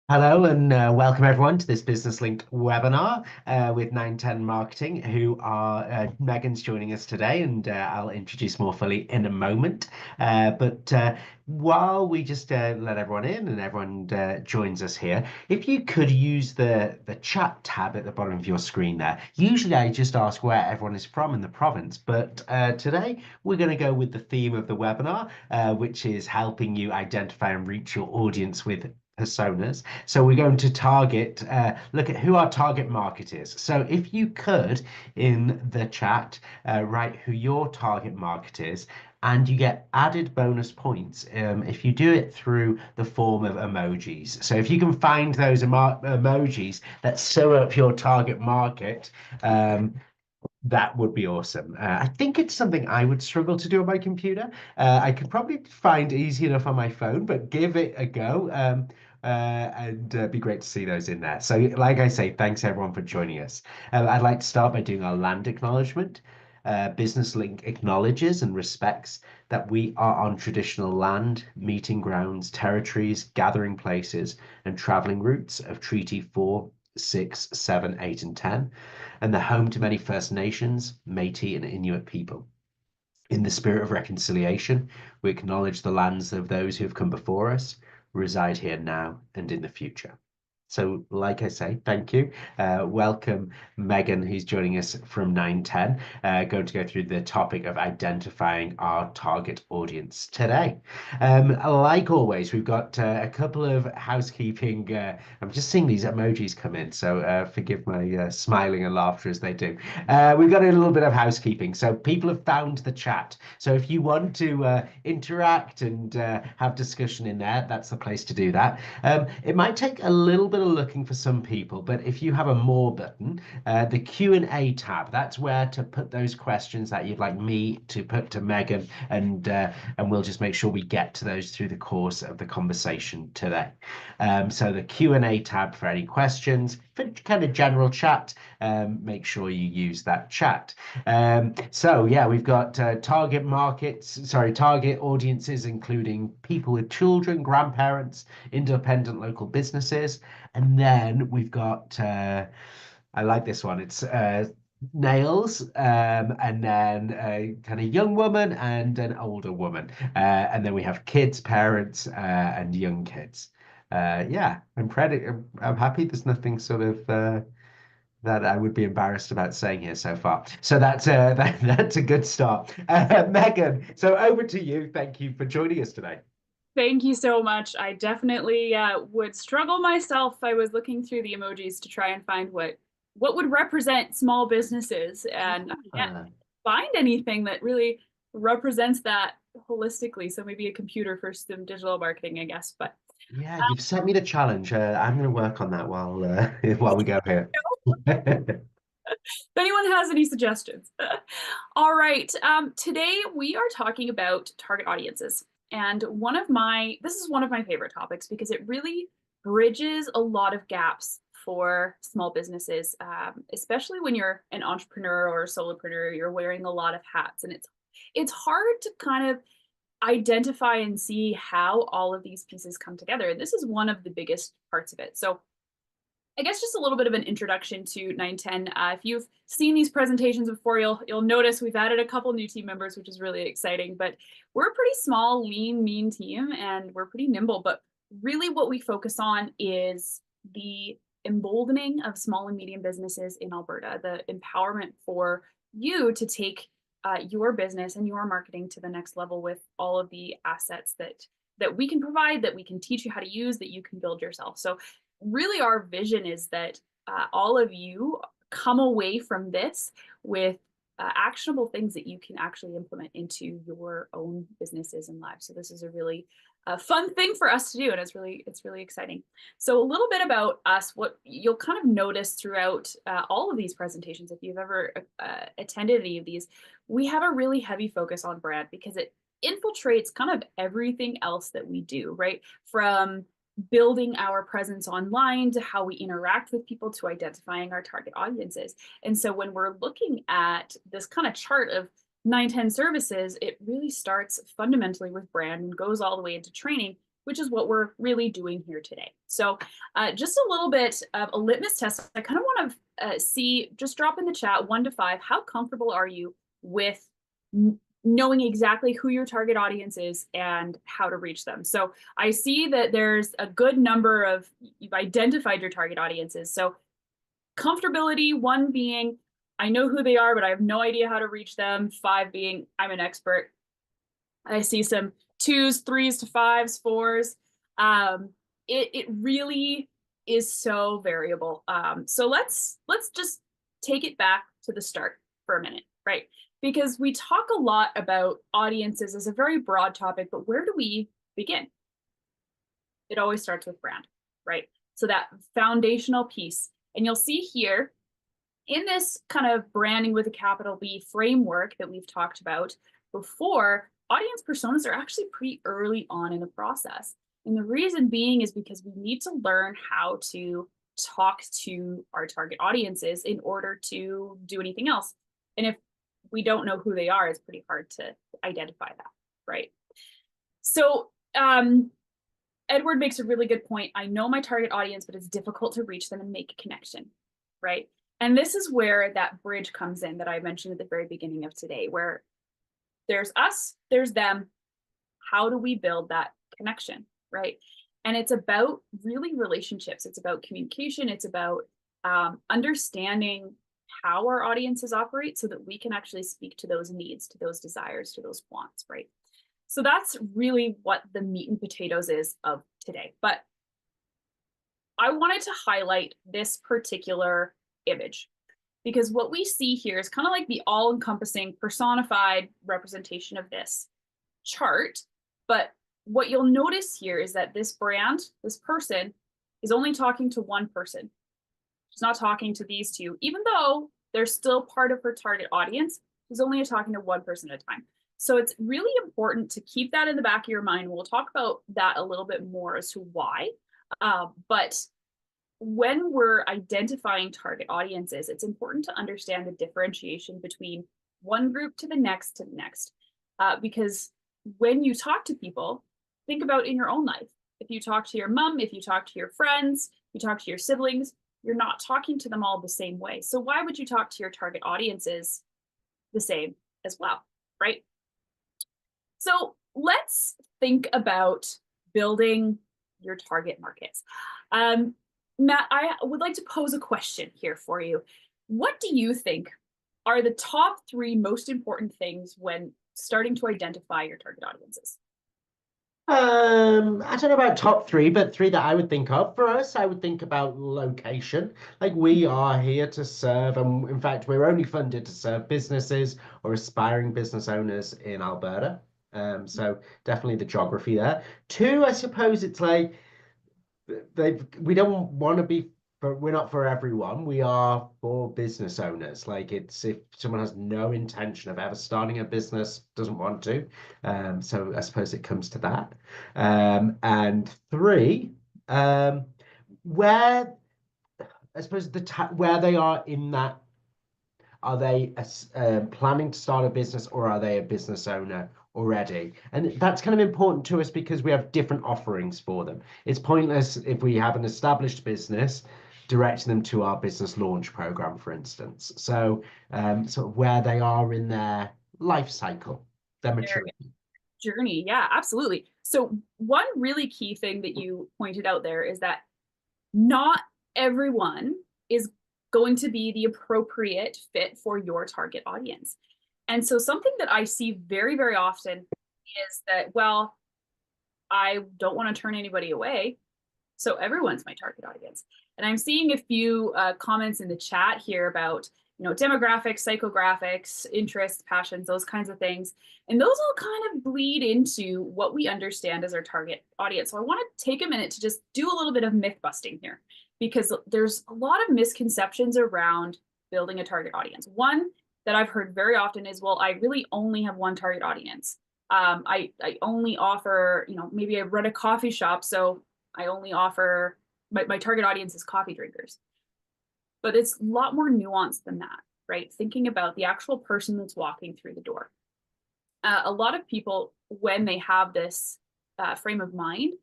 Hello and welcome everyone to this Business Link webinar with 910 Marketing, who are Megan's joining us today, and I'll introduce more fully in a moment. But while we just let everyone in and everyone joins us here, if you could use the chat tab at the bottom of your screen there. Usually I just ask where everyone is from in the province, but today we're going to go with the theme of the webinar, which is helping you identify and reach your audience with personas. So we're going to look at who our target market is. So if you could, in the chat, write who your target market is, and you get added bonus points if you do it through the form of emojis. So if you can find those emojis that sew up your target market, that would be awesome. I think it's something I would struggle to do on my computer. I could probably find easy enough on my phone, but give it a go. And be great to see those in there. So, like I say, thanks everyone for joining us. I'd like to start by doing our land acknowledgement. Business Link acknowledges and respects that we are on traditional land, meeting grounds, territories, gathering places, and traveling routes of Treaty 4, 6, 7, 8, and 10, and the home to many First Nations, Métis, and Inuit people. In the spirit of reconciliation, we acknowledge the lands of those who have come before us, reside here now and in the future. So, like I say, thank you. Welcome, Megan, who's joining us from 910, going to go through the topic of identifying our target audience today. Like always, we've got a couple of housekeeping. I'm just seeing these emojis come in, so forgive my smiling and laughter as they do. We've got a little bit of housekeeping. So, people have found the chat. So, if you want to interact and have discussion in there, that's the place to do that. It might take a little bit of looking for some people, but if you have a more button, the Q&A tab, that's where to put those questions that you'd like me to put to Megan, and we'll just make sure we get to those through the course of the conversation today. So the Q&A tab for any questions, for kind of general chat, make sure you use that chat. So yeah, we've got target audiences, including people with children, grandparents, independent local businesses. And then we've got, I like this one, it's nails, and then a kind of young woman and an older woman. And then we have kids, parents, and young kids. Yeah, I'm happy there's nothing sort of that I would be embarrassed about saying here so far. So that's a good start. Megan, so over to you. Thank you for joining us today. Thank you so much. I definitely would struggle myself if I was looking through the emojis to try and find what would represent small businesses, and I can't Ah, find anything that really represents that holistically. So maybe a computer for some digital marketing, I guess. But yeah, you've set me the challenge. I'm going to work on that while while we go here. if anyone has any suggestions. All right. Today we are talking about target audiences. And this is one of my favorite topics because it really bridges a lot of gaps for small businesses, especially when you're an entrepreneur or a solopreneur, you're wearing a lot of hats, and it's hard to kind of identify and see how all of these pieces come together. And this is one of the biggest parts of it. So I guess just a little bit of an introduction to 910. If you've seen these presentations before, you'll notice we've added a couple new team members, which is really exciting. But we're a pretty small, lean, mean team, and we're pretty nimble. But really, what we focus on is the emboldening of small and medium businesses in Alberta, the empowerment for you to take your business and your marketing to the next level with all of the assets that we can provide, that we can teach you how to use, that you can build yourself. So really our vision is that all of you come away from this with actionable things that you can actually implement into your own businesses and lives. So this is a really fun thing for us to do, and it's really exciting. So a little bit about us, what you'll kind of notice throughout all of these presentations, if you've ever attended any of these, we have a really heavy focus on brand because it infiltrates kind of everything else that we do, right? From building our presence online to how we interact with people to identifying our target audiences. And so when we're looking at this kind of chart of 910 services, it really starts fundamentally with brand and goes all the way into training. which is what we're really doing here today. So just a little bit of a litmus test. I kind of want to see, just drop in the chat 1 to 5, how comfortable are you with knowing exactly who your target audience is and how to reach them? So I see that there's a good number of, you've identified your target audiences. So comfortability, 1 being, I know who they are, but I have no idea how to reach them. 5 being, I'm an expert. I see some 2s, 3s to 5s, 4s. It really is so variable. So let's just take it back to the start for a minute, right? Because we talk a lot about audiences as a very broad topic, but where do we begin? It always starts with brand, right? So that foundational piece. And you'll see here in this kind of branding with a capital B framework that we've talked about before, audience personas are actually pretty early on in the process. And the reason being is because we need to learn how to talk to our target audiences in order to do anything else. And if we don't know who they are, it's pretty hard to identify that, right? So Edward makes a really good point. I know my target audience, but it's difficult to reach them and make a connection, right? And this is where that bridge comes in that I mentioned at the very beginning of today, where there's us, there's them. How do we build that connection, right? And it's about really relationships. It's about communication. It's about understanding how our audiences operate so that we can actually speak to those needs, to those desires, to those wants, right? So that's really what the meat and potatoes is of today. But I wanted to highlight this particular image because what we see here is kind of like the all-encompassing personified representation of this chart. But what you'll notice here is that this brand, this person, is only talking to one person. She's not talking to these two, even though they're still part of her target audience. She's only talking to one person at a time. So it's really important to keep that in the back of your mind. We'll talk about that a little bit more as to why. But when we're identifying target audiences, it's important to understand the differentiation between one group to the next, because when you talk to people, think about in your own life. If you talk to your mom, if you talk to your friends, you talk to your siblings, you're not talking to them all the same way. So why would you talk to your target audiences the same as well, right? So let's think about building your target markets. Matt, I would like to pose a question here for you. What do you think are the top 3 most important things when starting to identify your target audiences? I don't know about top 3, but 3 that I would think of. For us, I would think about location. Like we are here to serve, and in fact, we're only funded to serve businesses or aspiring business owners in Alberta. So definitely the geography there. 2, I suppose it's like we don't want to be we're not for everyone. We are for business owners. Like it's if someone has no intention of ever starting a business, doesn't want to. So I suppose it comes to that. And 3, where I suppose where they are in that. Are they planning to start a business or are they a business owner already? And that's kind of important to us because we have different offerings for them. It's pointless if we have an established business directing them to our business launch program, for instance. So sort of where they are in their life cycle, their maturity. Journey, yeah, absolutely. So one really key thing that you pointed out there is that not everyone is going to be the appropriate fit for your target audience. And so something that I see very, very often is that, well, I don't want to turn anybody away, so everyone's my target audience. And I'm seeing a few comments in the chat here about, demographics, psychographics, interests, passions, those kinds of things. And those all kind of bleed into what we understand as our target audience. So I want to take a minute to just do a little bit of myth busting here, because there's a lot of misconceptions around building a target audience. One that I've heard very often is, well, I really only have one target audience. I only offer, maybe I run a coffee shop, so I only offer, my target audience is coffee drinkers. But it's a lot more nuanced than that, right? Thinking about the actual person that's walking through the door. A lot of people, when they have this frame of mind,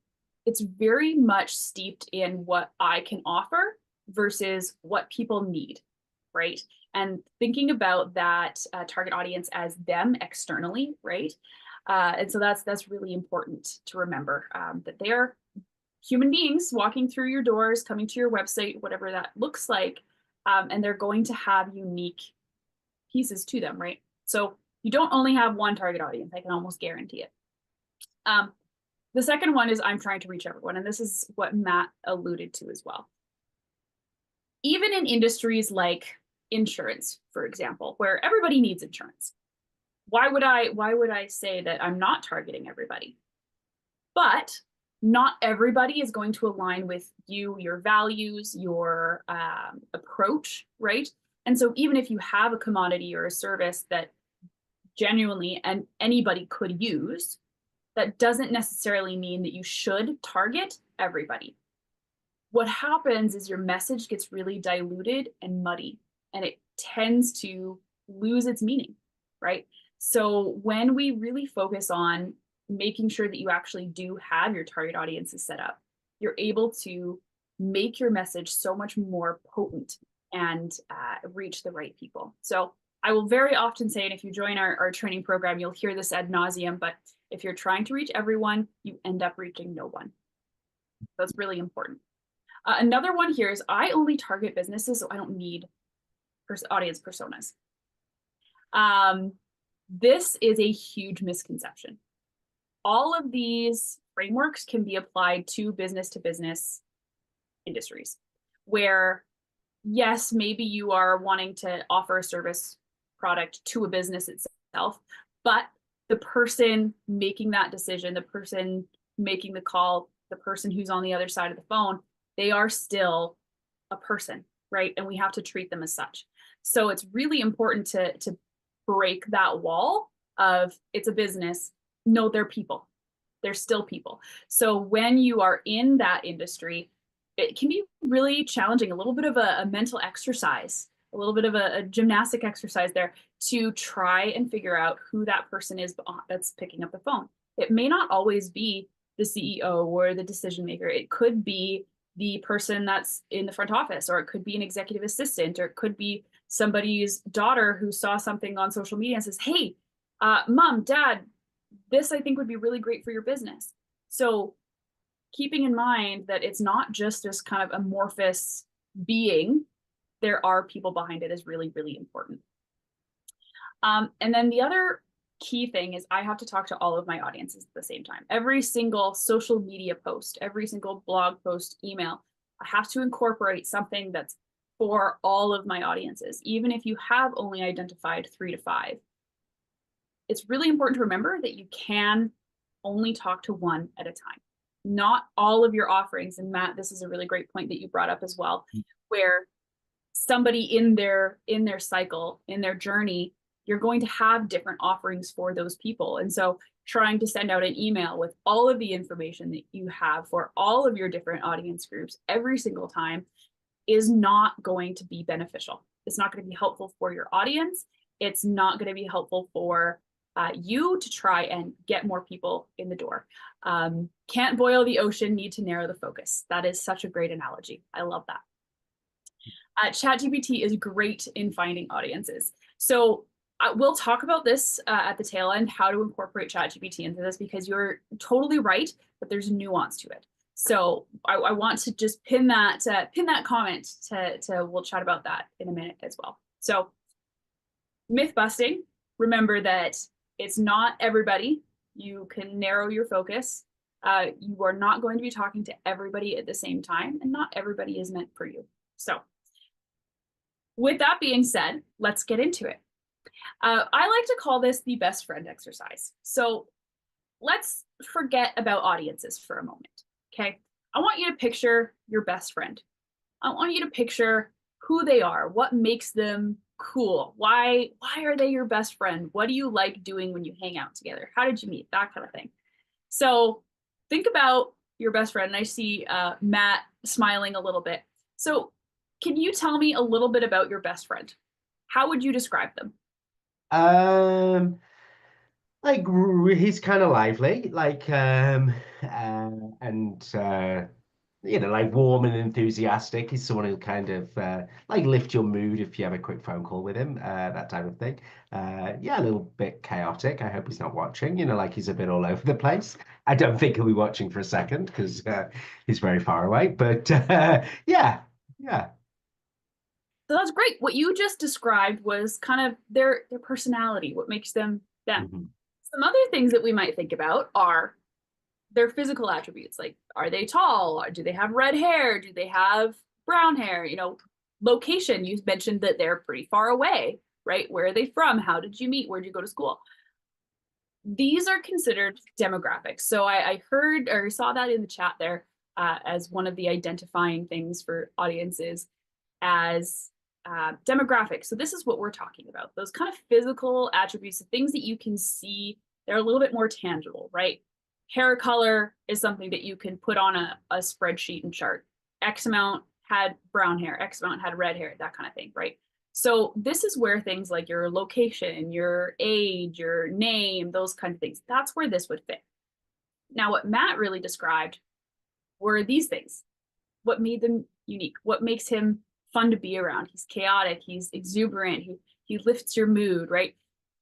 it's very much steeped in what I can offer versus what people need, right? And thinking about that target audience as them externally, right? And so that's really important to remember, that they are human beings walking through your doors, coming to your website, whatever that looks like, and they're going to have unique pieces to them, right? So you don't only have one target audience. I can almost guarantee it. The second one is I'm trying to reach everyone, and this is what Matt alluded to as well. Even in industries like insurance, for example, where everybody needs insurance, why would I say that I'm not targeting everybody? But not everybody is going to align with you, your values, your approach, right? And so even if you have a commodity or a service that genuinely and anybody could use, that doesn't necessarily mean that you should target everybody. What happens is your message gets really diluted and muddy, and it tends to lose its meaning, right? So when we really focus on making sure that you actually do have your target audiences set up, you're able to make your message so much more potent and reach the right people. So I will very often say, and if you join our training program, you'll hear this ad nauseum, but if you're trying to reach everyone, you end up reaching no one. That's really important. Another one here is I only target businesses, so I don't need audience personas. This is a huge misconception. All of these frameworks can be applied to business industries where, yes, maybe you are wanting to offer a service product to a business itself, but the person making that decision, the person making the call, the person who's on the other side of the phone, they are still a person, right? And we have to treat them as such. So it's really important to break that wall of it's a business. No, they're people. They're still people. So when you are in that industry, it can be really challenging, a little bit of a mental exercise, a little bit of a gymnastic exercise there to try and figure out who that person is that's picking up the phone. It may not always be the CEO or the decision maker. It could be the person that's in the front office, or it could be an executive assistant, or it could be somebody's daughter who saw something on social media and says, hey, mom, dad, this I think would be really great for your business. So keeping in mind that it's not just this kind of amorphous being, there are people behind it is really, really important. And then the other key thing is I have to talk to all of my audiences at the same time. Every single social media post, every single blog post, email, I have to incorporate something that's for all of my audiences, even if you have only identified 3 to 5. It's really important to remember that you can only talk to one at a time. Not all of your offerings, and Matt, this is a really great point that you brought up as well, where somebody in their cycle, in their journey, you're going to have different offerings for those people. And so trying to send out an email with all of the information that you have for all of your different audience groups every single time is not going to be beneficial. It's not going to be helpful for your audience. It's not going to be helpful for you to try and get more people in the door. Can't boil the ocean, need to narrow the focus. That is such a great analogy. I love that. ChatGPT is great in finding audiences. So we'll talk about this at the tail end, how to incorporate ChatGPT into this, because you're totally right, but there's nuance to it. So I want to just pin that comment to we'll chat about that in a minute as well. So myth busting, remember that it's not everybody. You can narrow your focus. You are not going to be talking to everybody at the same time, and not everybody is meant for you. So with that being said, let's get into it. I like to call this the best friend exercise. So let's forget about audiences for a moment, okay? I want you to picture your best friend. I want you to picture who they are, what makes them cool, why are they your best friend? What do you like doing when you hang out together? How did you meet? That kind of thing. So think about your best friend, and I see Matt smiling a little bit. So can you tell me a little bit about your best friend? How would you describe them? Like he's kind of lively, like and like warm and enthusiastic. He's someone who'll kind of like lift your mood if you have a quick phone call with him, that type of thing. Yeah, a little bit chaotic. I hope he's not watching. Like he's a bit all over the place. I don't think he'll be watching for a second because he's very far away. But yeah, yeah. So that's great. What you just described was kind of their personality, what makes them them. Mhm. Some other things that we might think about are their physical attributes. Like, are they tall? Or do they have red hair? Do they have brown hair? Location. You mentioned that they're pretty far away, right? Where are they from? How did you meet? Where did you go to school? These are considered demographics. So I heard or saw that in the chat there as one of the identifying things for audiences as demographics. So this is what we're talking about. Those kind of physical attributes, the things that you can see, they're a little bit more tangible, right? Hair color is something that you can put on a spreadsheet and chart. X amount had brown hair, X amount had red hair, that kind of thing, right? So this is where things like your location, your age, your name, those kind of things, that's where this would fit. Now, what Matt really described were these things. What made them unique? What makes him fun to be around? He's chaotic, he's exuberant, he lifts your mood, right?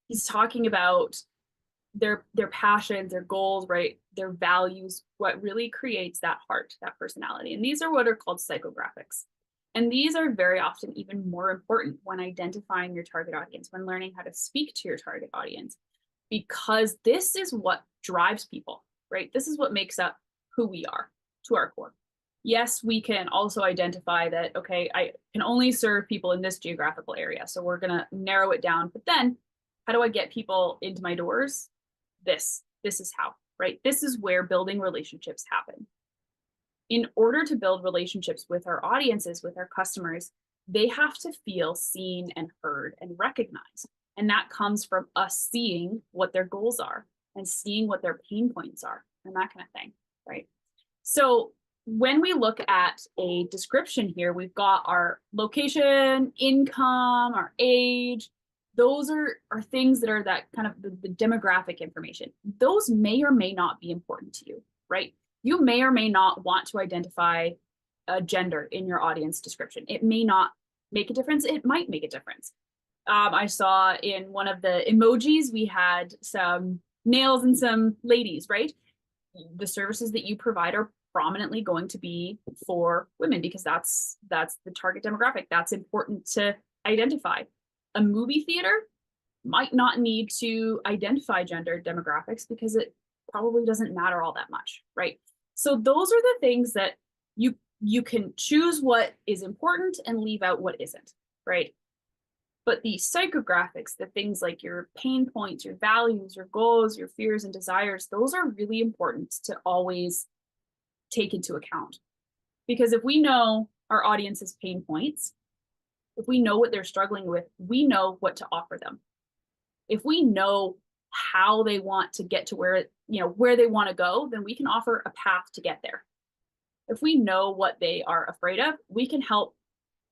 He's talking about their passions, their goals, right? Their values, what really creates that heart, that personality. And these are what are called psychographics. And these are very often even more important when identifying your target audience, when learning how to speak to your target audience, because this is what drives people, right? This is what makes up who we are to our core. Yes, we can also identify that, okay, I can only serve people in this geographical area. So we're going to narrow it down. But then how do I get people into my doors? This is how, right? This is where building relationships happen. In order to build relationships with our audiences, with our customers, they have to feel seen and heard and recognized. And that comes from us seeing what their goals are and seeing what their pain points are and that kind of thing, right? So when we look at a description here, we've got our location, income, our age. Those are things that are that kind of the demographic information. Those may or may not be important to you, right? You may or may not want to identify a gender in your audience description. It may not make a difference. It might make a difference. I saw in one of the emojis, we had some males and some ladies, right? The services that you provide are prominently going to be for women because that's the target demographic. That's important to identify. A movie theater might not need to identify gender demographics because it probably doesn't matter all that much, right? So those are the things that you can choose what is important and leave out what isn't, right? But the psychographics, the things like your pain points, your values, your goals, your fears and desires, those are really important to always take into account. Because if we know our audience's pain points, if we know what they're struggling with, we know what to offer them. If we know how they want to get to where they want to go, then we can offer a path to get there. If we know what they are afraid of, we can help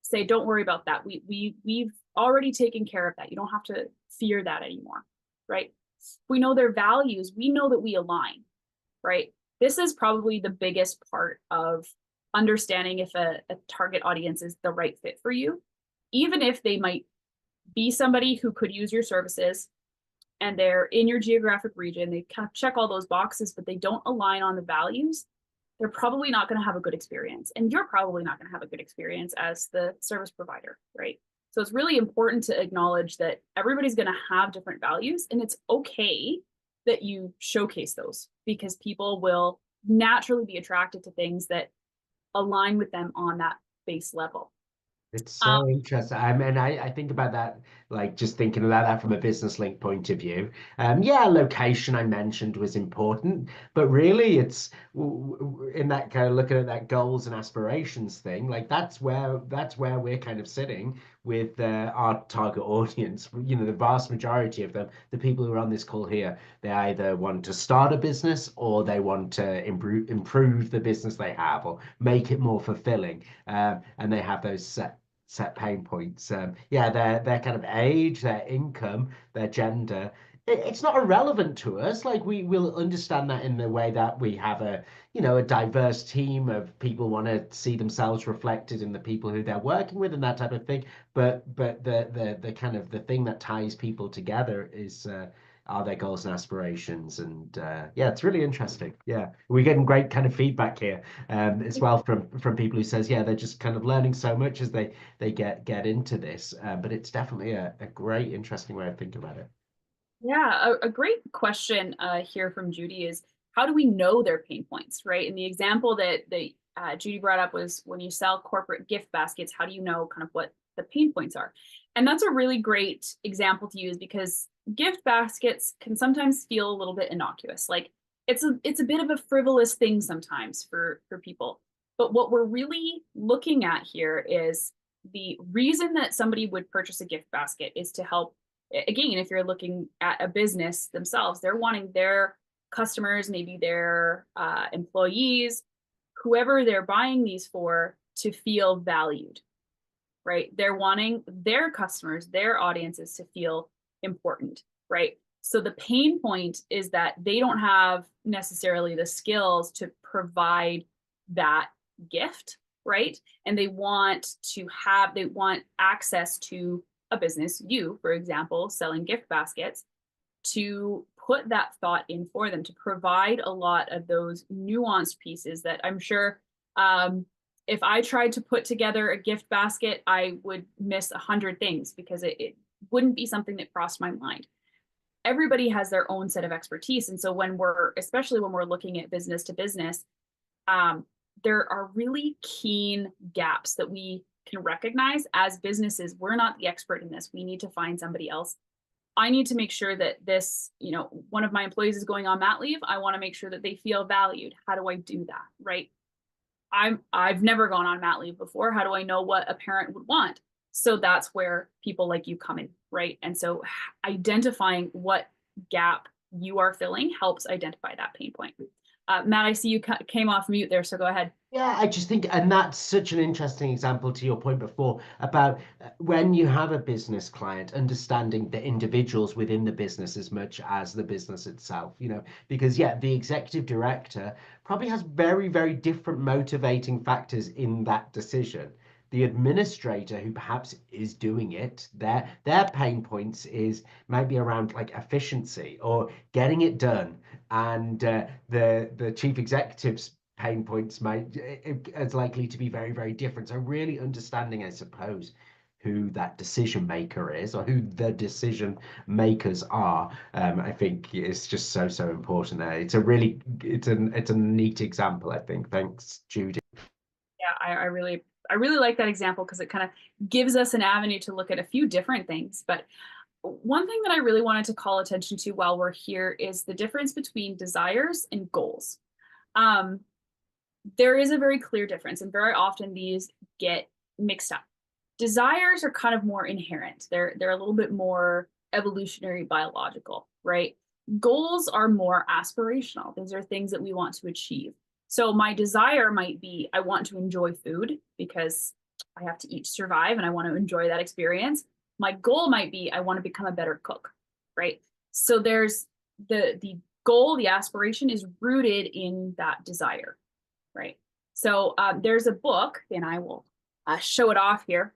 say, don't worry about that. We've already taken care of that. You don't have to fear that anymore, right? We know their values. We know that we align, right? This is probably the biggest part of understanding if a target audience is the right fit for you, even if they might be somebody who could use your services and they're in your geographic region, they kind of check all those boxes, but they don't align on the values, they're probably not going to have a good experience. And you're probably not going to have a good experience as the service provider, right? So it's really important to acknowledge that everybody's going to have different values, and it's okay that you showcase those because people will naturally be attracted to things that align with them on that base level. It's so interesting. I think about that, like just thinking about that from a business link point of view. Yeah, location I mentioned was important, but really it's in that kind of looking at that goals and aspirations thing, like that's where we're kind of sitting with our target audience. The vast majority of them, the people who are on this call here, they either want to start a business or they want to improve the business they have or make it more fulfilling. And they have those set pain points. Yeah, their kind of age, their income, their gender it's not irrelevant to us. Like we will understand that in the way that we have a, you know, a diverse team of people want to see themselves reflected in the people who they're working with and that type of thing. But the kind of the thing that ties people together is are their goals and aspirations. And yeah, it's really interesting. Yeah, we're getting great kind of feedback here as well from people who says, yeah, they're just kind of learning so much as they get into this. But it's definitely a great, interesting way of thinking about it. Yeah, a great question here from Judy is how do we know their pain points, right? And the example that Judy brought up was when you sell corporate gift baskets, how do you know kind of what the pain points are? And that's a really great example to use because gift baskets can sometimes feel a little bit innocuous. Like it's a bit of a frivolous thing sometimes for people. But what we're really looking at here is the reason that somebody would purchase a gift basket is to help again, if you're looking at a business themselves, they're wanting their customers, maybe their employees, whoever they're buying these for, to feel valued, right? They're wanting their customers, their audiences to feel important, right? So the pain point is that they don't have necessarily the skills to provide that gift, right? And they want access to a business, you, for example, selling gift baskets, to put that thought in for them, to provide a lot of those nuanced pieces that I'm sure if I tried to put together a gift basket, I would miss 100 things because it wouldn't be something that crossed my mind. Everybody has their own set of expertise. And so especially when we're looking at business to business, there are really keen gaps that we can recognize as businesses. We're not the expert in this. We need to find somebody else. I need to make sure that this, one of my employees is going on mat leave. I want to make sure that they feel valued. How do I do that? Right. I've never gone on mat leave before. How do I know what a parent would want? So that's where people like you come in, right? And so identifying what gap you are filling helps identify that pain point. Matt, I see you came off mute there, so go ahead. Yeah, I just think, and that's such an interesting example to your point before about when you have a business client, understanding the individuals within the business as much as the business itself, because yeah, the executive director probably has very, very different motivating factors in that decision. The administrator who perhaps is doing it, their pain points is maybe around like efficiency or getting it done. And the chief executive's pain points might is likely to be very, very different. So really understanding, I suppose, who that decision maker is or who the decision makers are, I think is just so important there. It's a neat example, I think. Thanks, Judy. Yeah, I really like that example because it kind of gives us an avenue to look at a few different things. But one thing that I really wanted to call attention to while we're here is the difference between desires and goals. There is a very clear difference, and very often these get mixed up. Desires are kind of more inherent. They're a little bit more evolutionary, biological, right? Goals are more aspirational. These are things that we want to achieve. So my desire might be I want to enjoy food because I have to eat to survive and I want to enjoy that experience. My goal might be I want to become a better cook, right? So there's the goal, the aspiration is rooted in that desire, right? So there's a book, and I will show it off here.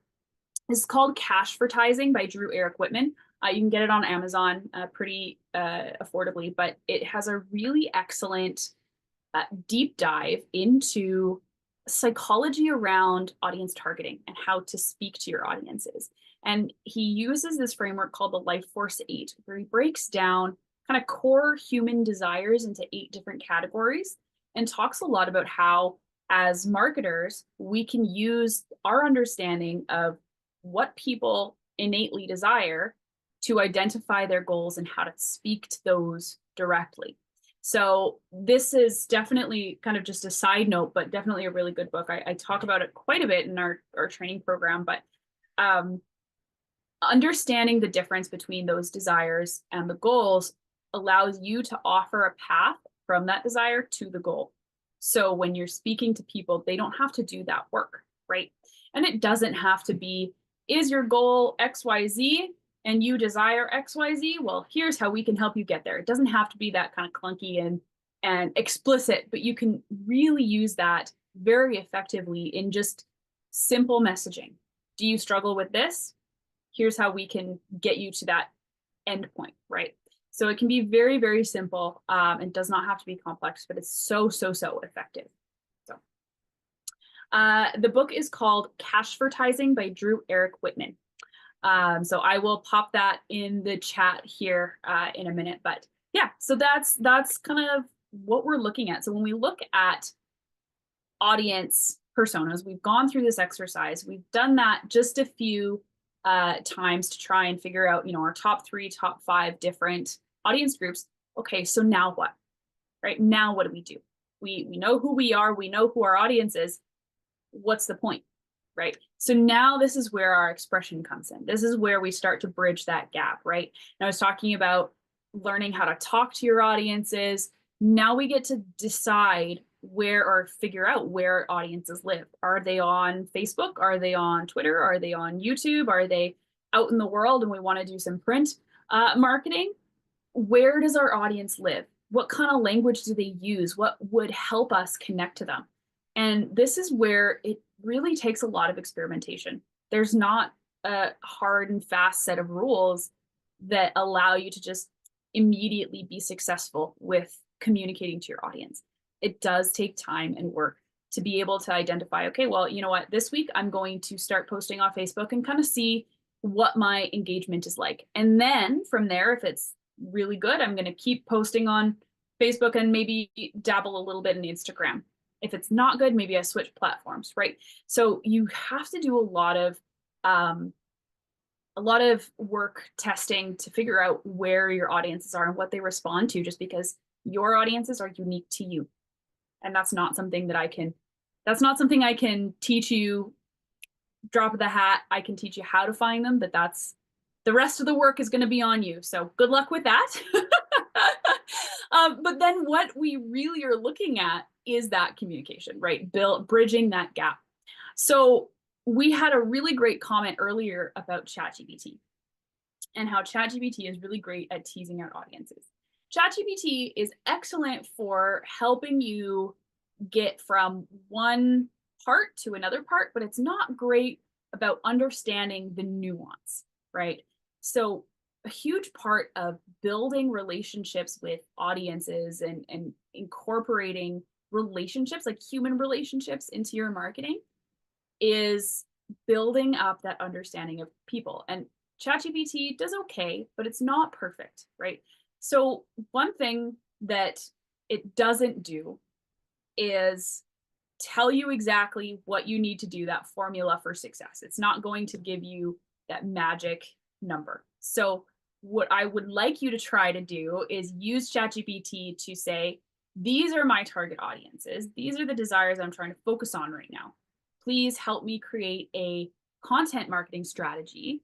This is called Cashvertising by Drew Eric Whitman. You can get it on Amazon pretty affordably, but it has a really excellent deep dive into psychology around audience targeting and how to speak to your audiences. And he uses this framework called the Life Force 8, where he breaks down kind of core human desires into 8 different categories and talks a lot about how, as marketers, we can use our understanding of what people innately desire to identify their goals and how to speak to those directly. So this is definitely kind of just a side note, but definitely a really good book. I talk about it quite a bit in our training program, but understanding the difference between those desires and the goals allows you to offer a path from that desire to the goal. So when you're speaking to people, they don't have to do that work, right? And it doesn't have to be, is your goal XYZ? and you desire XYZ, well, here's how we can help you get there. It doesn't have to be that kind of clunky and explicit, but you can really use that very effectively in just simple messaging. Do you struggle with this? Here's how we can get you to that end point, right? So it can be very, very simple and does not have to be complex, but it's so, so, so effective. So the book is called Cashvertising by Drew Eric Whitman. So I will pop that in the chat here in a minute, but yeah, so that's kind of what we're looking at. So when we look at audience personas, we've gone through this exercise. We've done that just a few times to try and figure out, our top 3, top 5 different audience groups. Okay, so now what? Right now, what do? We know who we are. We know who our audience is. What's the point? Right. So now this is where our expression comes in. This is where we start to bridge that gap, right? And I was talking about learning how to talk to your audiences. Now we get to decide where or figure out where audiences live. Are they on Facebook? Are they on Twitter? Are they on YouTube? Are they out in the world and we want to do some print marketing? Where does our audience live? What kind of language do they use? What would help us connect to them? And this is where it really takes a lot of experimentation. There's not a hard and fast set of rules that allow you to just immediately be successful with communicating to your audience. It does take time and work to be able to identify, okay, well, you know what, this week I'm going to start posting on Facebook and kind of see what my engagement is like. And then from there, if it's really good, I'm going to keep posting on Facebook and maybe dabble a little bit in Instagram. If it's not good, maybe I switch platforms, right? So you have to do a lot of work testing to figure out where your audiences are and what they respond to, just because your audiences are unique to you. And that's not something I can teach you, drop of the hat. I can teach you how to find them, but the rest of the work is going to be on you. So good luck with that. But then what we really are looking at is that communication, right? Bridging that gap. So we had a really great comment earlier about ChatGPT and how ChatGPT is really great at teasing out audiences. ChatGPT is excellent for helping you get from one part to another part, but it's not great about understanding the nuance, right? So a huge part of building relationships with audiences and incorporating relationships, like human relationships, into your marketing is building up that understanding of people. And ChatGPT does okay, but it's not perfect, right? So one thing that it doesn't do is tell you exactly what you need to do, that formula for success. It's not going to give you that magic number. So what I would like you to try to do is use ChatGPT to say, these are my target audiences. These are the desires I'm trying to focus on right now. Please help me create a content marketing strategy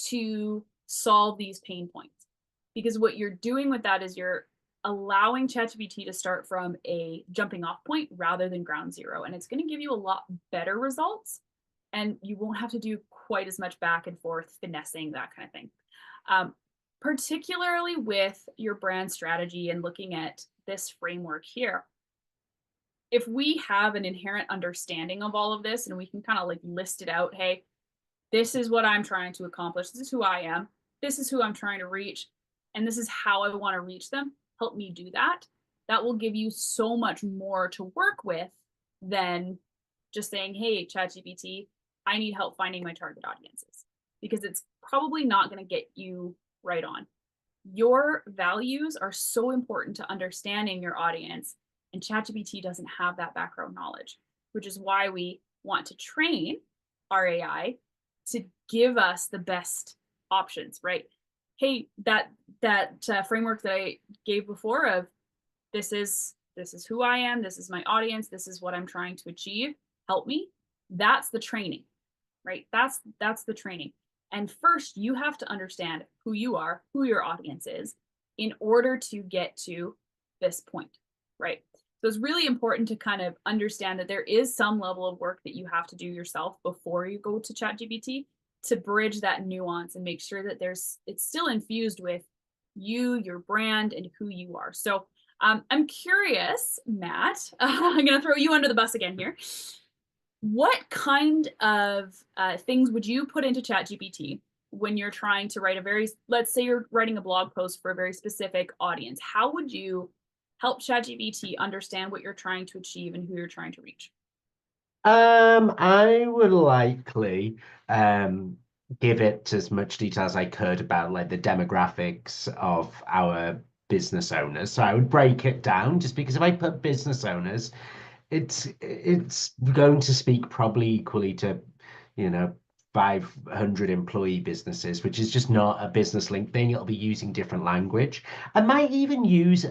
to solve these pain points. Because what you're doing with that is you're allowing ChatGPT to start from a jumping off point rather than ground zero. And it's going to give you a lot better results. And you won't have to do quite as much back and forth finessing, that kind of thing. Particularly with your brand strategy and looking at this framework here. If we have an inherent understanding of all of this and we can kind of like list it out, hey, this is what I'm trying to accomplish. This is who I am. This is who I'm trying to reach. And this is how I want to reach them. Help me do that. That will give you so much more to work with than just saying, hey, ChatGPT, I need help finding my target audiences, because it's probably not going to get you right on. Your values are so important to understanding your audience, and ChatGPT doesn't have that background knowledge, which is why we want to train our AI to give us the best options, right? Hey, that framework that I gave before of this is who I am, this is my audience, this is what I'm trying to achieve, help me. That's the training, right? That's the training. And first, you have to understand who you are, who your audience is, in order to get to this point, right? So it's really important to kind of understand that there is some level of work that you have to do yourself before you go to ChatGPT. to bridge that nuance and make sure that it's still infused with you, your brand, and who you are. So I'm curious, Matt, I'm going to throw you under the bus again here. What kind of things would you put into ChatGPT when you're trying to write let's say you're writing a blog post for a very specific audience? How would you help ChatGPT understand what you're trying to achieve and who you're trying to reach? I would likely give it as much detail as I could about like the demographics of our business owners. So I would break it down just because if I put business owners, it's going to speak probably equally to, you know, 500 employee businesses, which is just not a business link thing. It'll be using different language. I might even use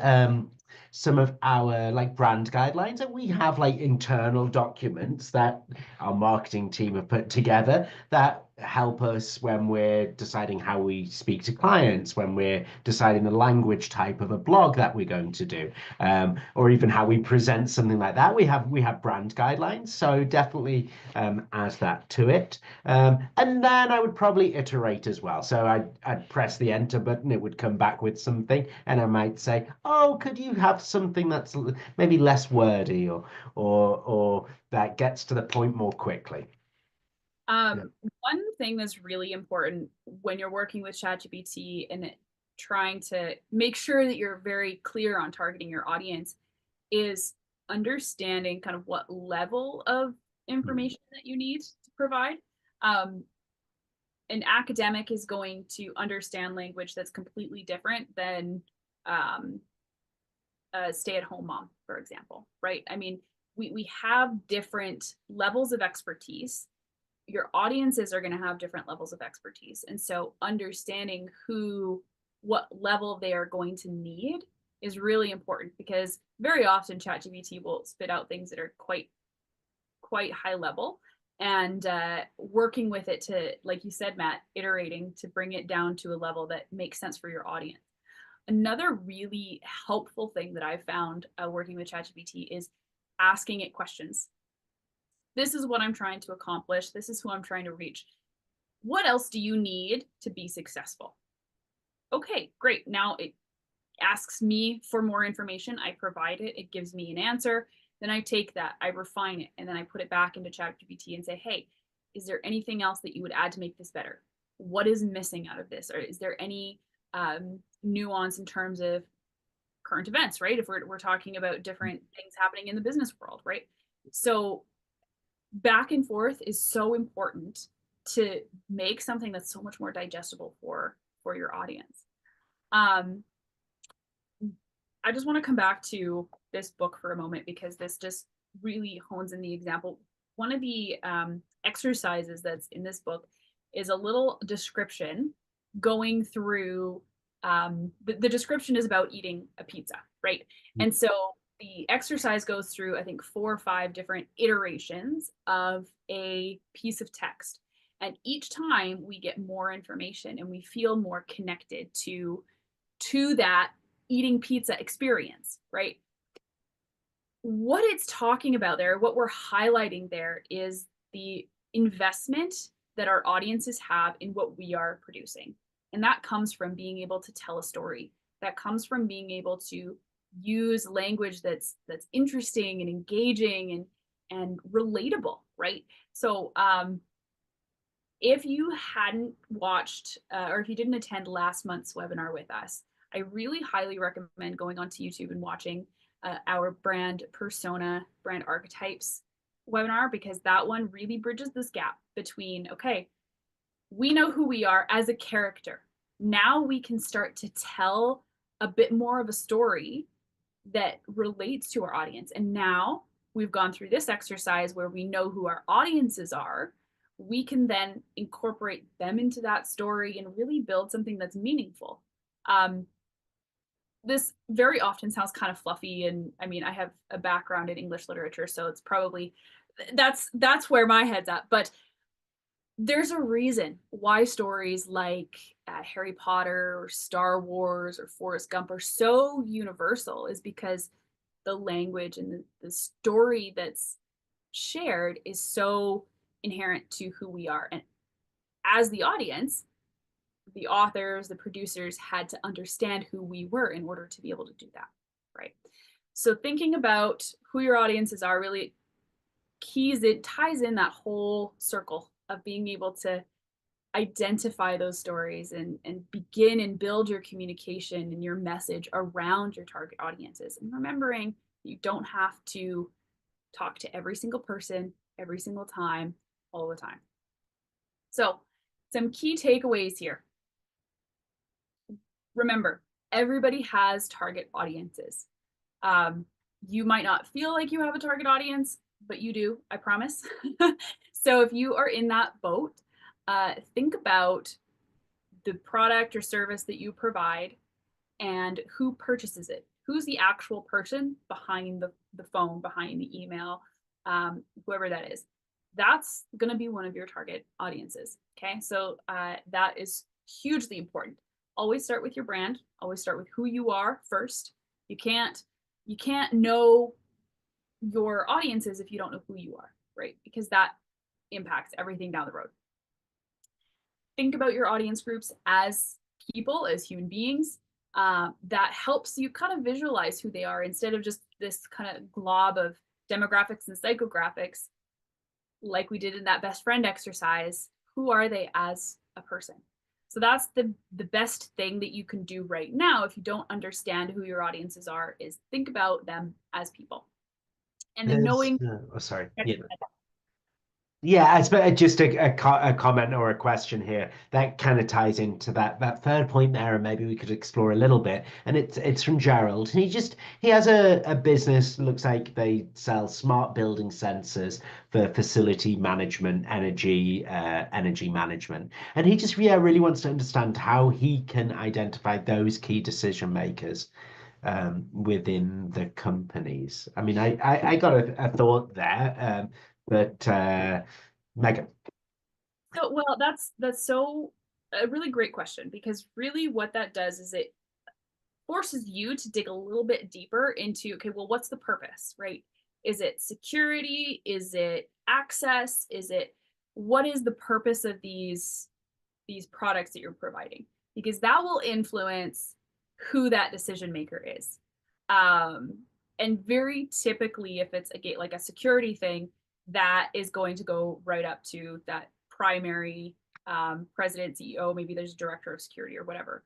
some of our like brand guidelines, and we have like internal documents that our marketing team have put together that help us when we're deciding how we speak to clients, when we're deciding the language type of a blog that we're going to do, or even how we present something like that. We have brand guidelines, so definitely add that to it. And then I would probably iterate as well. So I'd press the enter button, it would come back with something, and I might say, "Oh, could you have something that's maybe less wordy, or that gets to the point more quickly?" Yeah. One thing that's really important when you're working with ChatGPT and trying to make sure that you're very clear on targeting your audience is understanding kind of what level of Mm. information that you need to provide. Um, an academic is going to understand language that's completely different than um, a stay-at-home mom, for example, right? I mean, we have different levels of expertise. Your audiences are going to have different levels of expertise, and so understanding what level they are going to need is really important, because very often ChatGPT will spit out things that are quite high level, and working with it to, like you said, Matt, iterating to bring it down to a level that makes sense for your audience. Another really helpful thing that I've found working with ChatGPT is asking it questions. This is what I'm trying to accomplish. This is who I'm trying to reach. What else do you need to be successful? Okay, great. Now it asks me for more information. I provide it. It gives me an answer. Then I take that, I refine it, and then I put it back into ChatGPT and say, hey, is there anything else that you would add to make this better? What is missing out of this? Or is there any nuance in terms of current events, right? If we're talking about different things happening in the business world, right? So back and forth is so important to make something that's so much more digestible for your audience. Um, I just want to come back to this book for a moment, because this just really hones in the example. One of the exercises that's in this book is a little description going through. The description is about eating a pizza, right? And so the exercise goes through, I think, 4 or 5 different iterations of a piece of text. And each time we get more information and we feel more connected to that eating pizza experience, right? What it's talking about there, what we're highlighting there, is the investment that our audiences have in what we are producing. And that comes from being able to tell a story. That comes from being able to use language that's interesting and engaging and relatable, right? So if you hadn't watched or if you didn't attend last month's webinar with us, I really highly recommend going onto YouTube and watching our brand persona, brand archetypes webinar, because that one really bridges this gap between, okay, we know who we are as a character. Now we can start to tell a bit more of a story that relates to our audience. And now we've gone through this exercise where we know who our audiences are. We can then incorporate them into that story and really build something that's meaningful. This very often sounds kind of fluffy, and I mean, I have a background in English literature, so it's probably that's where my head's at. But there's a reason why stories like Harry Potter or Star Wars or Forrest Gump are so universal, is because the language and the story that's shared is so inherent to who we are. And as the audience, the authors, the producers had to understand who we were in order to be able to do that, right? So thinking about who your audiences are really it ties in that whole circle of being able to identify those stories and begin and build your communication and your message around your target audiences. And remembering you don't have to talk to every single person every single time, all the time. So, some key takeaways here. Remember, everybody has target audiences. You might not feel like you have a target audience, but you do, I promise. So if you are in that boat, think about the product or service that you provide and who purchases it. Who's the actual person behind the phone, behind the email, whoever that is. That's going to be one of your target audiences. Okay, so that is hugely important. Always start with your brand. Always start with who you are first. You can't know your audiences if you don't know who you are, right? Because that impacts everything down the road. Think about your audience groups as people, as human beings. That helps you kind of visualize who they are instead of just this kind of glob of demographics and psychographics, like we did in that best friend exercise. Who are they as a person? So that's the best thing that you can do right now if you don't understand who your audiences are, is think about them as people. And then knowing. Oh, sorry. Yeah, I suppose just a comment or a question here that kind of ties into that third point there, and maybe we could explore a little bit. And it's from Gerald. And he has a business. Looks like they sell smart building sensors for facility management, energy management. And he just really wants to understand how he can identify those key decision makers within the companies. I mean, I got a thought there, but Megan. So, well, that's so a really great question, because really what that does is it forces you to dig a little bit deeper into, okay, well, what's the purpose, right? Is it security? Is it access? Is it, what is the purpose of these products that you're providing? Because that will influence who that decision maker is. And very typically, if it's like a security thing, that is going to go right up to that primary president, CEO, maybe there's a director of security or whatever.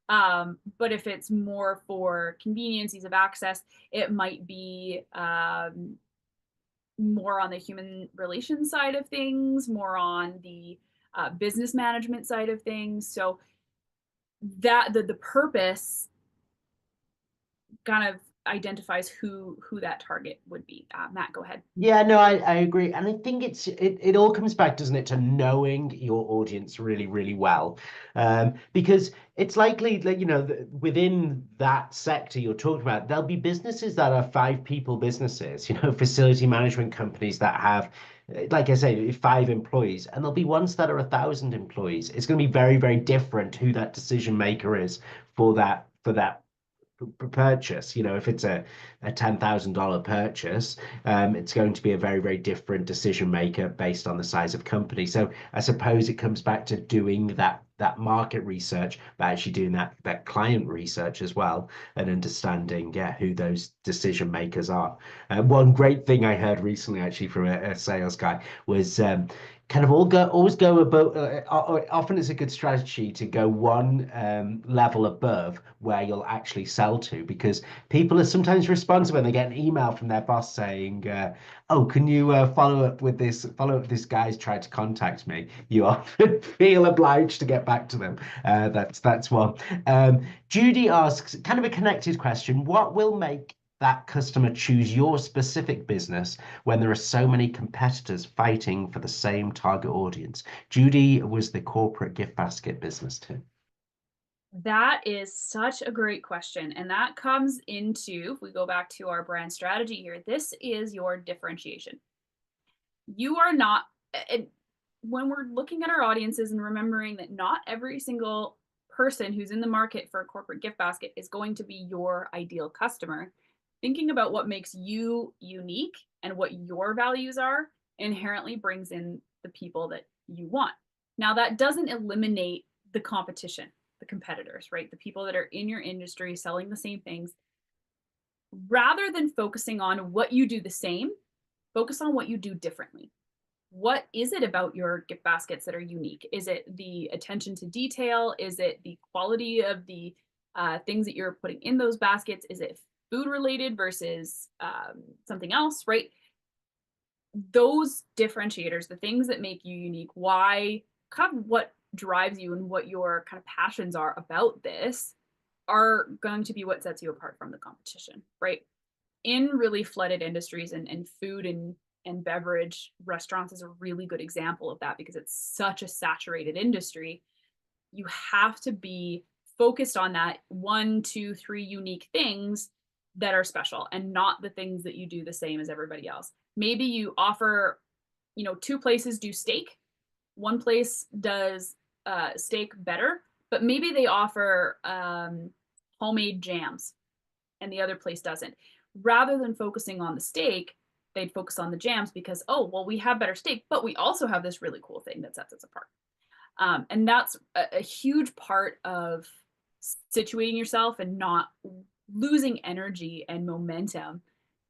But if it's more for convenience, ease of access, it might be more on the human relations side of things, more on the business management side of things. So that the purpose kind of identifies who that target would be. Matt, go ahead. Yeah, no, I agree. And I think it all comes back, doesn't it, to knowing your audience really, really well. Because it's likely that, within that sector you're talking about, there'll be businesses that are 5 people businesses, facility management companies that have, like I say, 5 employees, and there'll be ones that are 1,000 employees. It's going to be very, very different who that decision maker is for that purchase. If it's a $10,000 purchase, it's going to be a very, very different decision maker based on the size of company. So I suppose it comes back to doing that market research, but actually doing that client research as well, and understanding who those decision makers are. One great thing I heard recently, actually, from a sales guy was kind of always go above. Often it's a good strategy to go one level above where you'll actually sell to, because people are sometimes responsive when they get an email from their boss saying, "Oh, can you follow up with this? Follow up with this guy's tried to contact me." You often feel obliged to get back to them. That's one. Judy asks kind of a connected question: what will make that customer choose your specific business when there are so many competitors fighting for the same target audience? Judy was the corporate gift basket business too. That is such a great question. And that comes into, if we go back to our brand strategy here, this is your differentiation. You are not, and when we're looking at our audiences and remembering that not every single person who's in the market for a corporate gift basket is going to be your ideal customer, thinking about what makes you unique and what your values are inherently brings in the people that you want. Now, that doesn't eliminate the competition, the competitors, right? The people that are in your industry selling the same things. Rather than focusing on what you do the same, focus on what you do differently. What is it about your gift baskets that are unique? Is it the attention to detail? Is it the quality of the things that you're putting in those baskets? Is it food related versus something else, right? Those differentiators, the things that make you unique, why, kind of what drives you and what your kind of passions are about this are going to be what sets you apart from the competition, right? In really flooded industries and food and beverage, restaurants is a really good example of that because it's such a saturated industry. You have to be focused on that one, two, three unique things that are special and not the things that you do the same as everybody else. Maybe you offer, two places do steak, one place does steak better, but maybe they offer homemade jams and the other place doesn't. Rather than focusing on the steak, they'd focus on the jams because, oh, well, we have better steak, but we also have this really cool thing that sets us apart. And that's a huge part of situating yourself and not losing energy and momentum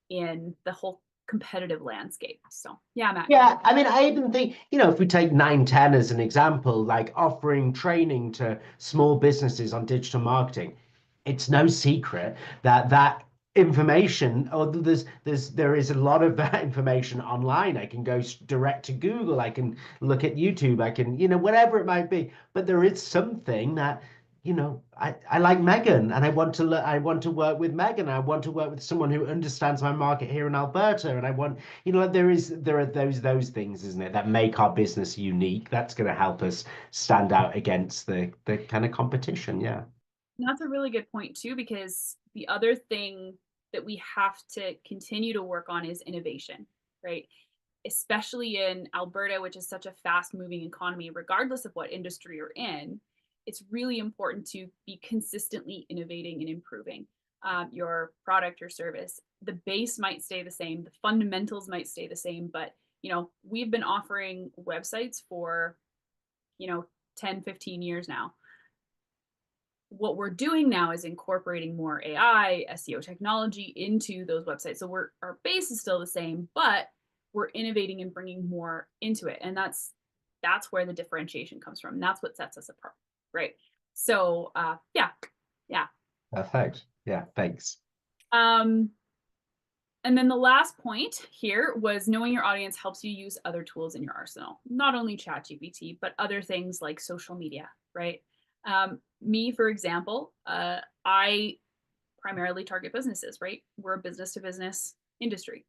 in the whole competitive landscape. So, yeah, Matt. Yeah, I mean, I even think, if we take 910 as an example, like offering training to small businesses on digital marketing, it's no secret that that information, or there is a lot of that information online. I can go direct to Google, I can look at YouTube, I can, whatever it might be. But there is something that I like Megan, and I want to work with Megan. I want to work with someone who understands my market here in Alberta, and I want, there are those things, isn't it, that make our business unique. That's going to help us stand out against the kind of competition. Yeah. That's a really good point too, because the other thing that we have to continue to work on is innovation, right? Especially in Alberta, which is such a fast moving economy, regardless of what industry you're in, it's really important to be consistently innovating and improving your product or service. The base might stay the same, the fundamentals might stay the same, but we've been offering websites for 10, 15 years now. What we're doing now is incorporating more AI, SEO technology into those websites. So our base is still the same, but we're innovating and bringing more into it. And that's where the differentiation comes from. And that's what sets us apart, right? So yeah. Perfect. Yeah, thanks. And then the last point here was knowing your audience helps you use other tools in your arsenal, not only ChatGPT, but other things like social media, right? Me, for example, I primarily target businesses, right? We're a business to business industry.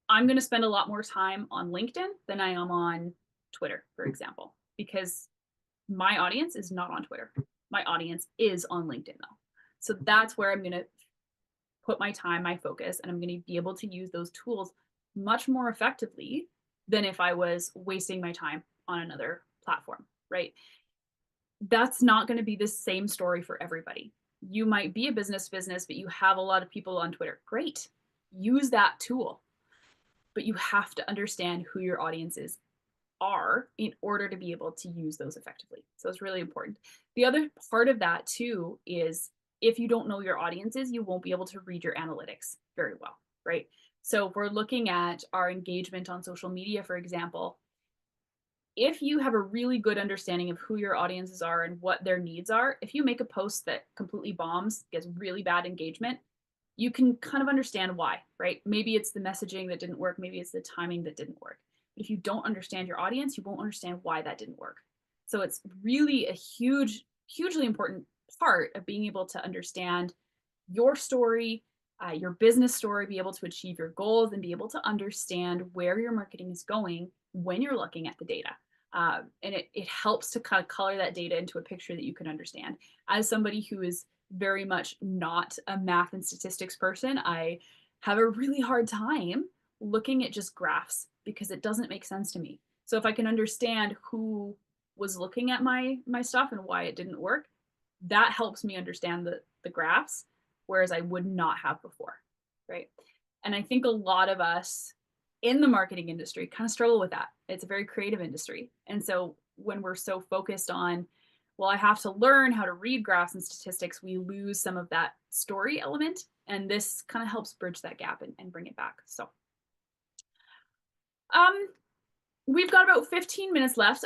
I'm going to spend a lot more time on LinkedIn than I am on Twitter, for example, because my audience is not on Twitter. My audience is on LinkedIn though. So that's where I'm going to put my time, my focus, and I'm going to be able to use those tools much more effectively than if I was wasting my time on another platform, right? That's not going to be the same story for everybody. You might be a business, but you have a lot of people on Twitter. Great. Use that tool. But you have to understand who your audiences are in order to be able to use those effectively. So it's really important. The other part of that too is if you don't know your audiences, you won't be able to read your analytics very well, right? So if we're looking at our engagement on social media, for example, if you have a really good understanding of who your audiences are and what their needs are, if you make a post that completely bombs, gets really bad engagement, you can kind of understand why, right? Maybe it's the messaging that didn't work. Maybe it's the timing that didn't work. But if you don't understand your audience, you won't understand why that didn't work. So it's really a hugely important part of being able to understand your story, your business story, be able to achieve your goals and be able to understand where your marketing is going when you're looking at the data. And it helps to kind of color that data into a picture that you can understand. As somebody who is very much not a math and statistics person, I have a really hard time looking at just graphs because it doesn't make sense to me. So if I can understand who was looking at my stuff and why it didn't work, that helps me understand the graphs, whereas I would not have before, right? And I think a lot of us in the marketing industry kind of struggle with that. It's a very creative industry. And so when we're so focused on, well, I have to learn how to read graphs and statistics, we lose some of that story element. And this kind of helps bridge that gap and bring it back. So we've got about 15 minutes left.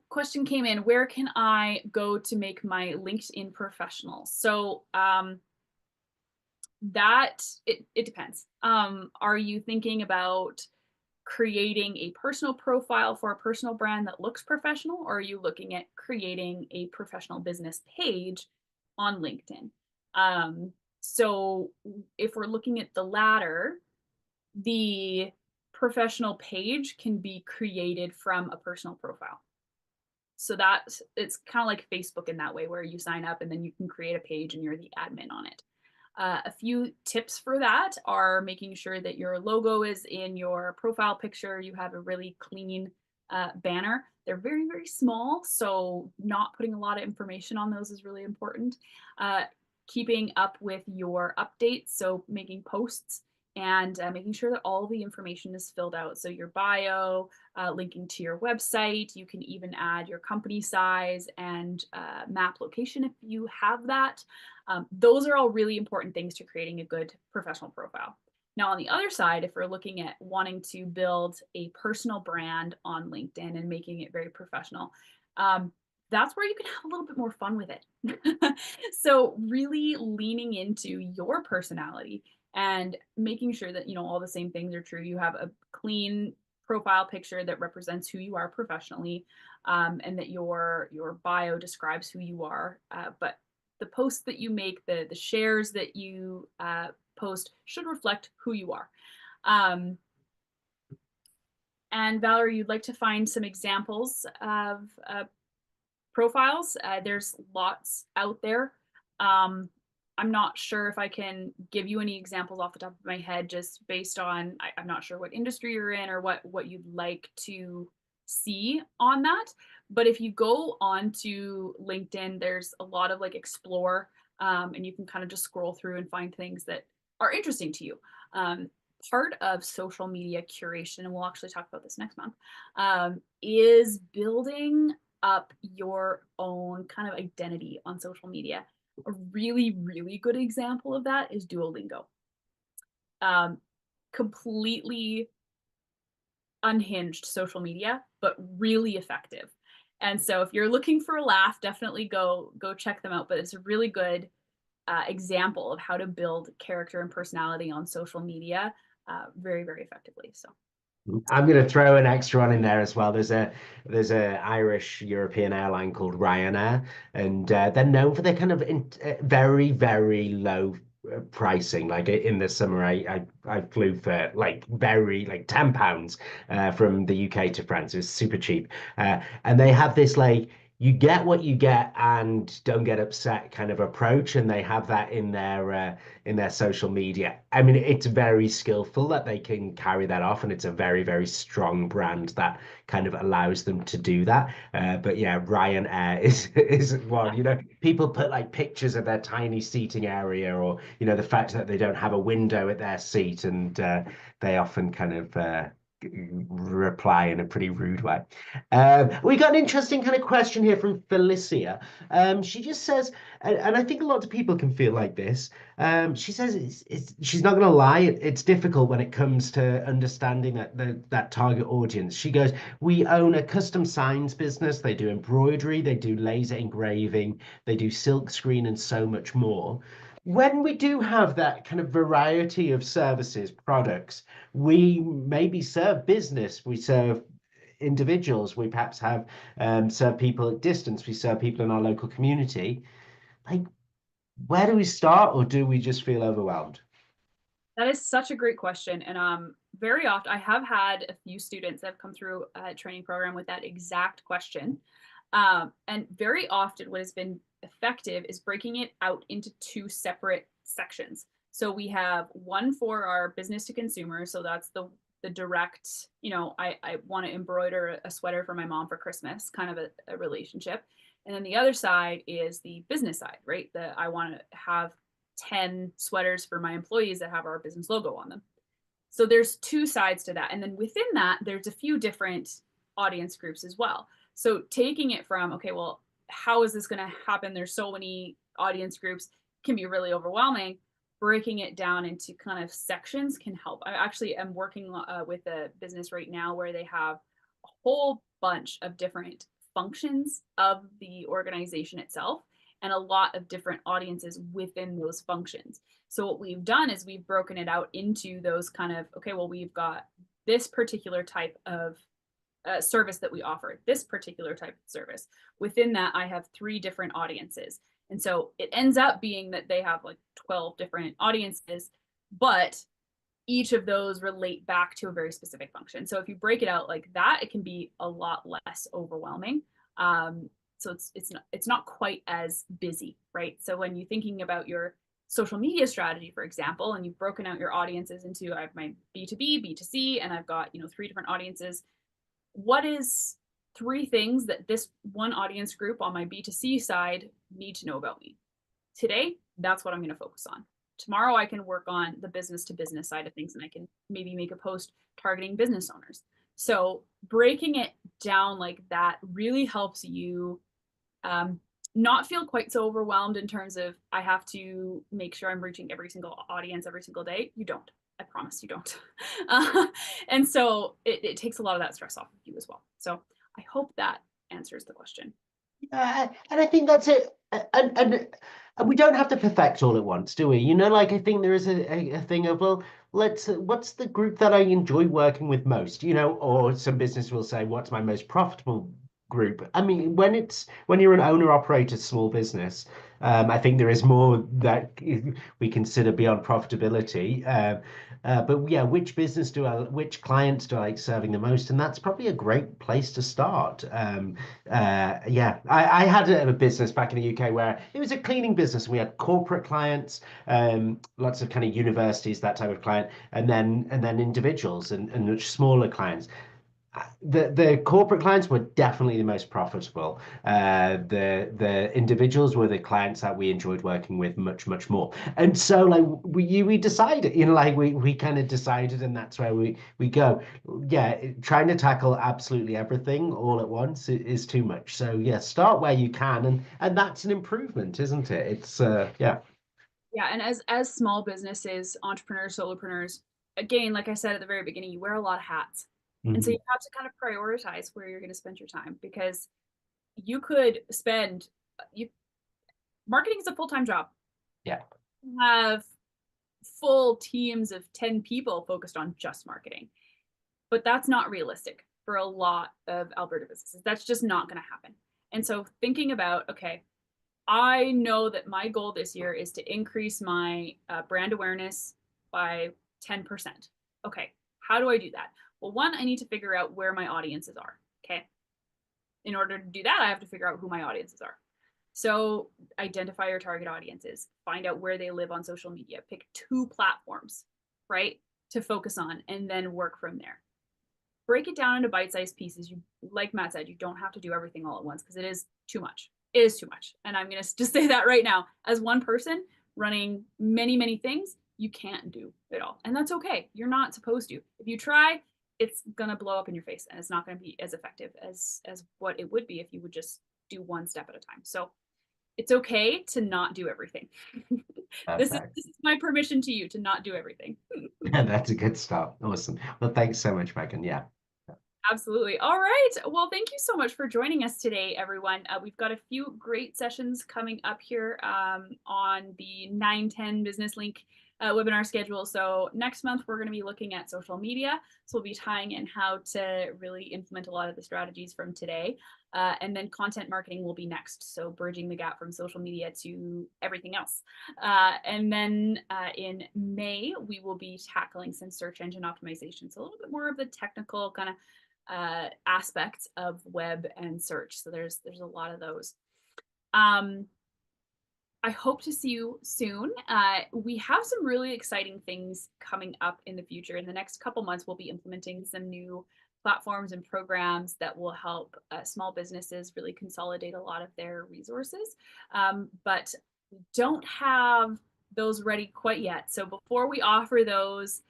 Question came in. Where can I go to make my LinkedIn professional? So it depends. Are you thinking about creating a personal profile for a personal brand that looks professional, or are you looking at creating a professional business page on LinkedIn? So if we're looking at the latter, the professional page can be created from a personal profile. So it's kind of like Facebook in that way, where you sign up and then you can create a page and you're the admin on it. A few tips for that are making sure that your logo is in your profile picture. You have a really clean banner. They're very, very small, so not putting a lot of information on those is really important. Keeping up with your updates, so making posts and making sure that all the information is filled out. So your bio, linking to your website. You can even add your company size and map location if you have that. Those are all really important things to creating a good professional profile. Now, on the other side, if we're looking at wanting to build a personal brand on LinkedIn and making it very professional, that's where you can have a little bit more fun with it. So really leaning into your personality and making sure that, all the same things are true. You have a clean profile picture that represents who you are professionally, and that your bio describes who you are. But the posts that you make, the shares that you post should reflect who you are. And Valerie, you'd like to find some examples of profiles. There's lots out there. I'm not sure if I can give you any examples off the top of my head, just based on, I'm not sure what industry you're in or what you'd like to see on that. But if you go onto LinkedIn, there's a lot of like explore, and you can kind of just scroll through and find things that are interesting to you. Part of social media curation, and we'll actually talk about this next month, is building up your own kind of identity on social media. A really, really good example of that is Duolingo. Completely unhinged social media, but really effective. And so if you're looking for a laugh, definitely go check them out. But it's a really good example of how to build character and personality on social media very, very effectively. So I'm going to throw an extra one in there as well. There's a Irish European airline called Ryanair, and they're known for their kind of very, very low pricing. Like in the summer, I flew for like £10 from the UK to France. It was super cheap, and they have this like, you get what you get and don't get upset kind of approach, and they have that in their social media. I mean, it's very skillful that they can carry that off, and it's a very, very strong brand that kind of allows them to do that. But yeah, Ryanair is one. People put like pictures of their tiny seating area, or the fact that they don't have a window at their seat, and they often kind of reply in a pretty rude way. We got an interesting kind of question here from Felicia. She just says, and I think a lot of people can feel like this. She says she's not going to lie. It's difficult when it comes to understanding that target audience. She goes, we own a custom signs business. They do embroidery, they do laser engraving, they do silk screen, and so much more. When we do have that kind of variety of services, products, we maybe serve business, we serve individuals, we perhaps have serve people at distance, we serve people in our local community. Like, where do we start, or do we just feel overwhelmed? that is such a great question. And very often I have had a few students that have come through a training program with that exact question. And very often what has been effective is breaking it out into two separate sections. So we have one for our business to consumer. So that's the direct, I want to embroider a sweater for my mom for Christmas, kind of a relationship. And then the other side is the business side, right? I want to have 10 sweaters for my employees that have our business logo on them. So there's two sides to that. And then within that, there's a few different audience groups as well. So taking it from, okay, well, how is this going to happen? There's so many audience groups, can be really overwhelming. Breaking it down into kind of sections can help. I actually am working with a business right now where they have a whole bunch of different functions of the organization itself and a lot of different audiences within those functions. So what we've done is we've broken it out into those kind of, okay, well, we've got this particular type of service that we offer, this particular type of service. Within that, I have 3 different audiences. And so it ends up being that they have like 12 different audiences, but each of those relate back to a very specific function. So if you break it out like that, it can be a lot less overwhelming. So it's not quite as busy, right? So when you're thinking about your social media strategy, for example, and you've broken out your audiences into, I have my B2B, B2C, and I've got 3 different audiences. What is 3 things that this one audience group on my B2C side need to know about me? Today, that's what I'm going to focus on. Tomorrow, I can work on the business to business side of things, and I can maybe make a post targeting business owners. So breaking it down like that really helps you not feel quite so overwhelmed in terms of I have to make sure I'm reaching every single audience every single day. You don't. I promise you don't. And so it takes a lot of that stress off of you as well. So I hope that answers the question. And I think that's it. And we don't have to perfect all at once, do we? Like I think there is a thing of, well, what's the group that I enjoy working with most? Or some business will say, what's my most profitable group? I mean, when you're an owner operator small business, I think there is more that we consider beyond profitability. But yeah, which clients do I like serving the most? And that's probably a great place to start. Yeah, I had a business back in the UK where it was a cleaning business. We had corporate clients, lots of kind of universities, that type of client, and then individuals and much smaller clients. The corporate clients were definitely the most profitable. The individuals were the clients that we enjoyed working with much more. And so like we decided, like we kind of decided, and that's where we go. Yeah, trying to tackle absolutely everything all at once is too much. So yeah, start where you can, and that's an improvement, isn't it? It's yeah. Yeah, and as small businesses, entrepreneurs, solopreneurs, again, like I said at the very beginning, you wear a lot of hats. And so you Mhm. have to kind of prioritize where you're going to spend your time, because you could spend you marketing is a full-time job. Yeah. You have full teams of 10 people focused on just marketing. But that's not realistic for a lot of Alberta businesses. That's just not going to happen. And so thinking about, okay, I know that my goal this year is to increase my brand awareness by 10%. Okay, how do I do that? Well, one, I need to figure out where my audiences are. Okay. In order to do that, I have to figure out who my audiences are. So identify your target audiences, find out where they live on social media, pick 2 platforms, right, to focus on, and then work from there. Break it down into bite-sized pieces. You, like Matt said, you don't have to do everything all at once, because it is too much. It is too much. And I'm going to just say that right now. As one person running many things, you can't do it all. And that's okay. You're not supposed to. If you try, it's going to blow up in your face, and it's not going to be as effective as what it would be if you would just do one step at a time. So it's okay to not do everything. This Perfect. is my permission to you to not do everything. That's a good start. Awesome. Well, thanks so much, Megan. Yeah. Absolutely. All right. Well, thank you so much for joining us today, everyone. We've got a few great sessions coming up here on the 9-10 Business Link webinar schedule. So next month, we're going to be looking at social media. So we'll be tying in how to really implement a lot of the strategies from today. And then content marketing will be next. So bridging the gap from social media to everything else. And then in May, we will be tackling some search engine optimization. So a little bit more of the technical kind of aspects of web and search. So there's a lot of those. I hope to see you soon. We have some really exciting things coming up in the future. In the next couple months, we'll be implementing some new platforms and programs that will help small businesses really consolidate a lot of their resources. But we don't have those ready quite yet. So before we offer those,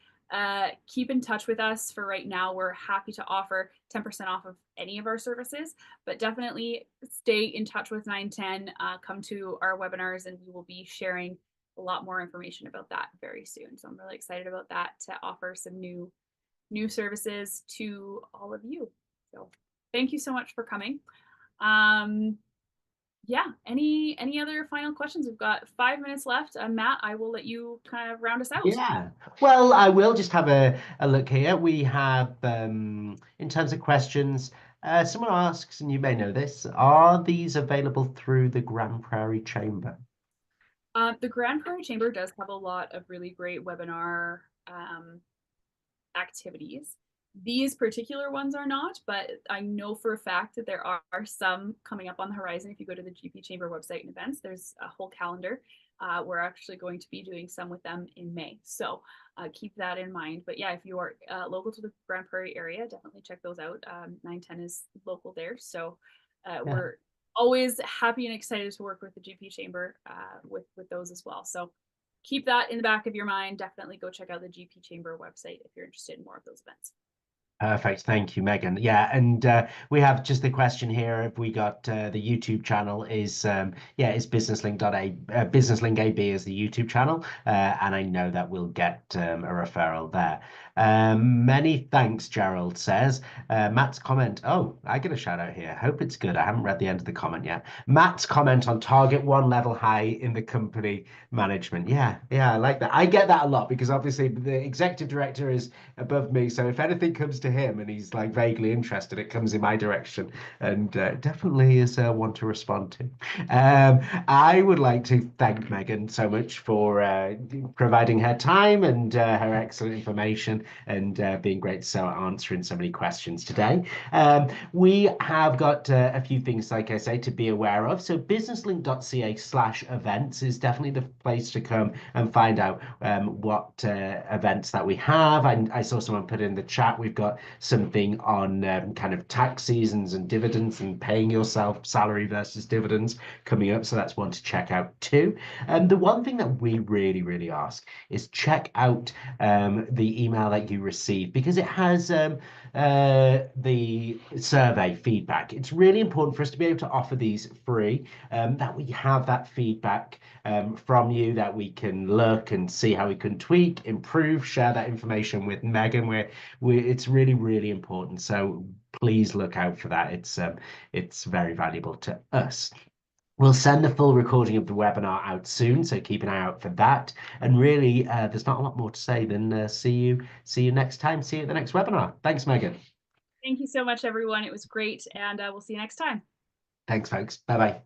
keep in touch with us. For right now, we're happy to offer 10% off of any of our services, but definitely stay in touch with 910. Come to our webinars, and we will be sharing a lot more information about that very soon. So I'm really excited about that, to offer some new services to all of you. So thank you so much for coming. Yeah, any other final questions? We've got 5 minutes left. Matt, I will let you kind of round us out. Yeah, well, I will just have a look here. We have, in terms of questions, someone asks, and you may know this, are these available through the Grand Prairie Chamber? The Grand Prairie Chamber does have a lot of really great webinar activities. These particular ones are not, but I know for a fact that there are some coming up on the horizon. If you go to the GP Chamber website and events, there's a whole calendar. We're actually going to be doing some with them in May. So keep that in mind. But yeah, if you are local to the Grand Prairie area, definitely check those out. 910 is local there. So we're always happy and excited to work with the GP Chamber with those as well. So keep that in the back of your mind. Definitely go check out the GP Chamber website if you're interested in more of those events. Perfect. Thank you, Megan. Yeah, and we have just the question here. If we got the YouTube channel is is BusinessLink AB is the YouTube channel, and I know that we'll get a referral there. Many thanks, Gerald says. Matt's comment. Oh, I get a shout out here. Hope it's good. I haven't read the end of the comment yet. Matt's comment on target 1 level high in the company management. Yeah, I like that. I get that a lot because obviously the executive director is above me, so if anything comes to him and he's like vaguely interested, it comes in my direction, and definitely is one to respond to. I would like to thank Megan so much for providing her time and her excellent information, and being great so answering so many questions today. We have got a few things, like I say, to be aware of. So businesslink.ca/events is definitely the place to come and find out what events that we have. I saw someone put in the chat, we've got something on kind of tax seasons and dividends and paying yourself salary versus dividends coming up. So that's one to check out too. And the one thing that we really ask is check out the email that you receive, because it has the survey feedback. It's really important for us to be able to offer these free, that we have that feedback from you, that we can look and see how we can tweak, improve, share that information with Megan. It's really important. So please look out for that. It's very valuable to us. We'll send the full recording of the webinar out soon, so keep an eye out for that. And really, there's not a lot more to say than see you next time. See you at the next webinar. Thanks, Megan. Thank you so much, everyone. It was great, and we'll see you next time. Thanks, folks. Bye-bye.